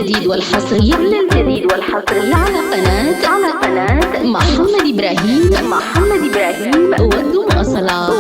الجديد والحصري على قناة محمد إبراهيم ودوا مواصلات.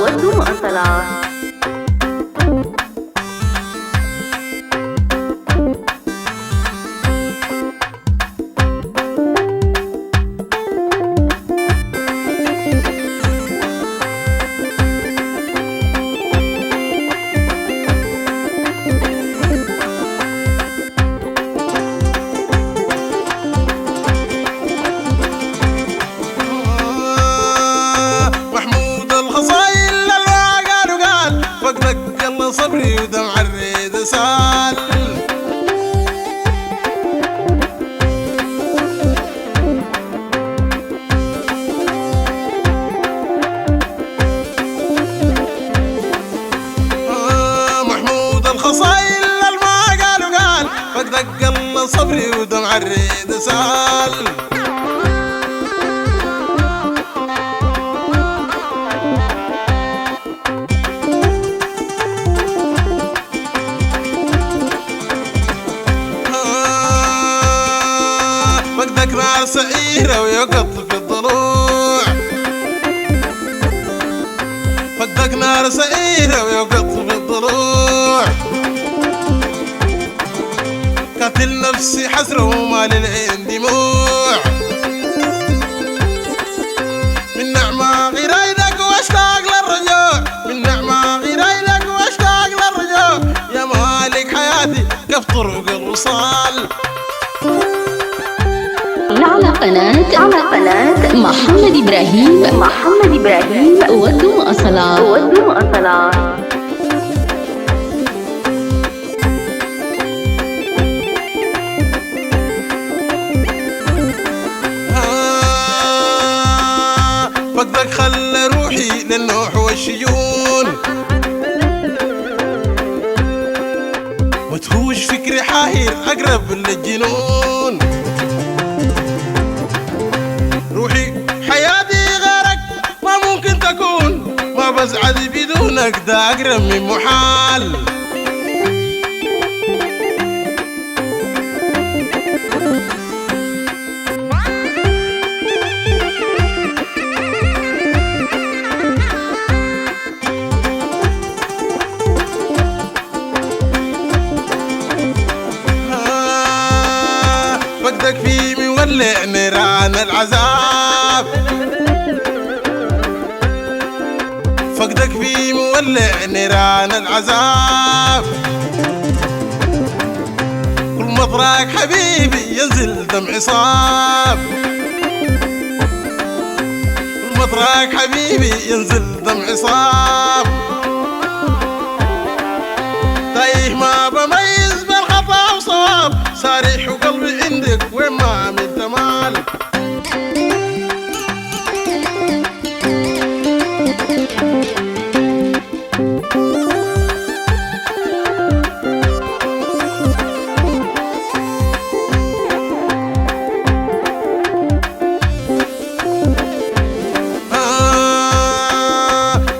صبري ودمع الريد سال محمود الخصايل الما قال فقدك قل صبري ودمع الريد سال فقدك نار سعيرة ويقط في الضلوع فقدك نار سعيرة ويقط في الضلوع قاتل نفسي حسرة وما للعين دموع من نعمة غير عينك واشتاق للرجوع من نعمة غير عينك واشتاق للرجوع يا مالك حياتي كيف طرق الوصال على قناة محمد إبراهيم ودوا مواصلات. فقدك خلى روحي للنوح والشجون وتهوش فكري حاير أقرب للجنون روحي حياتي غيرك ما ممكن تكون ما بسعد بدونك ده أقرب من محال فقدك في مولع نيران العذاب فقدك في مولع نيران العذاب كل مطرق حبيبي ينزل دمع صاب كل مطرق حبيبي ينزل دمع صاب تايه ما بميز بين خطا وصواب صاريح وقلبي عندك وين ما عملت مال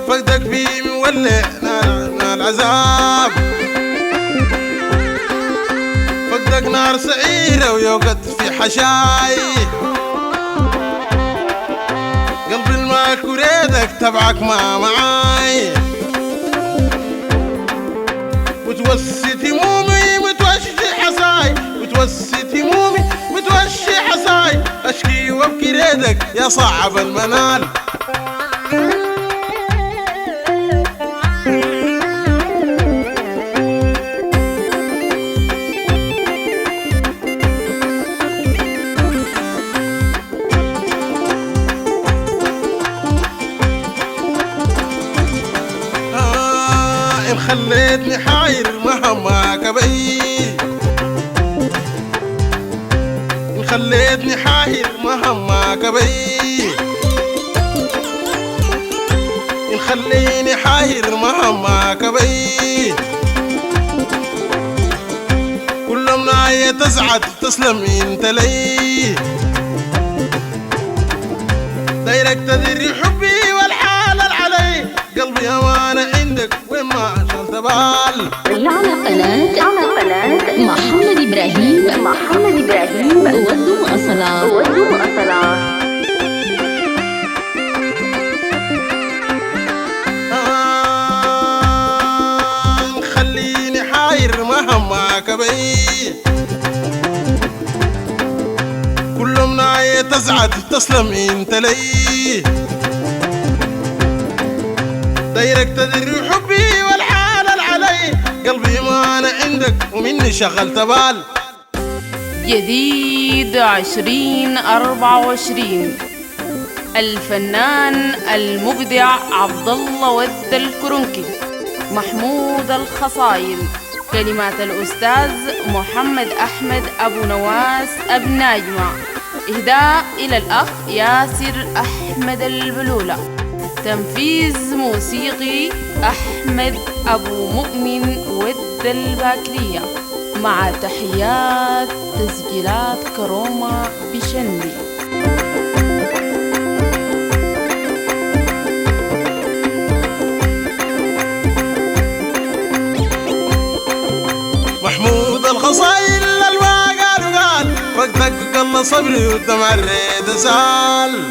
فقدك في مولع نار العذاب فقدك نار سعيرة ويوقد في حشاي قلبي الماك وريدك تبعك ما معاي وتوسط همومي متوشي حساي وتوسط همومي متوشي حساي اشكي وابكي ريدك يا صعب المنال إن خليتني حاير مهما كبي إن خليتني حاير مهما كبي إن خليني حاير مهما كبي كل مناية تسعد تسلم انت لي دايرك تدري حبي والحال العلي قلبي أمانة عندك وين ما عشان تبال على قناة محمد إبراهيم محمد إبراهيم ودم أصالات خليني حاير مهما كبي كل مناية تسعد تسلم انت لي دايرك تدري حبي والحال علي قلبي ما انا عندك ومني شغلت بال جديد 2024 الفنان المبدع عبد الله ود الكرنكي محمود الخصايل كلمات الأستاذ محمد أحمد أبو نواس أبو ناجمة إهداء إلى الأخ ياسر أحمد البلولة تنفيذ موسيقي أحمد أبو مؤمن ود الباكرية مع تحيات تسجيلات كروما بشندي. محمود الخصايل الواقع قال وقتك قل صبري والدمع الريد سال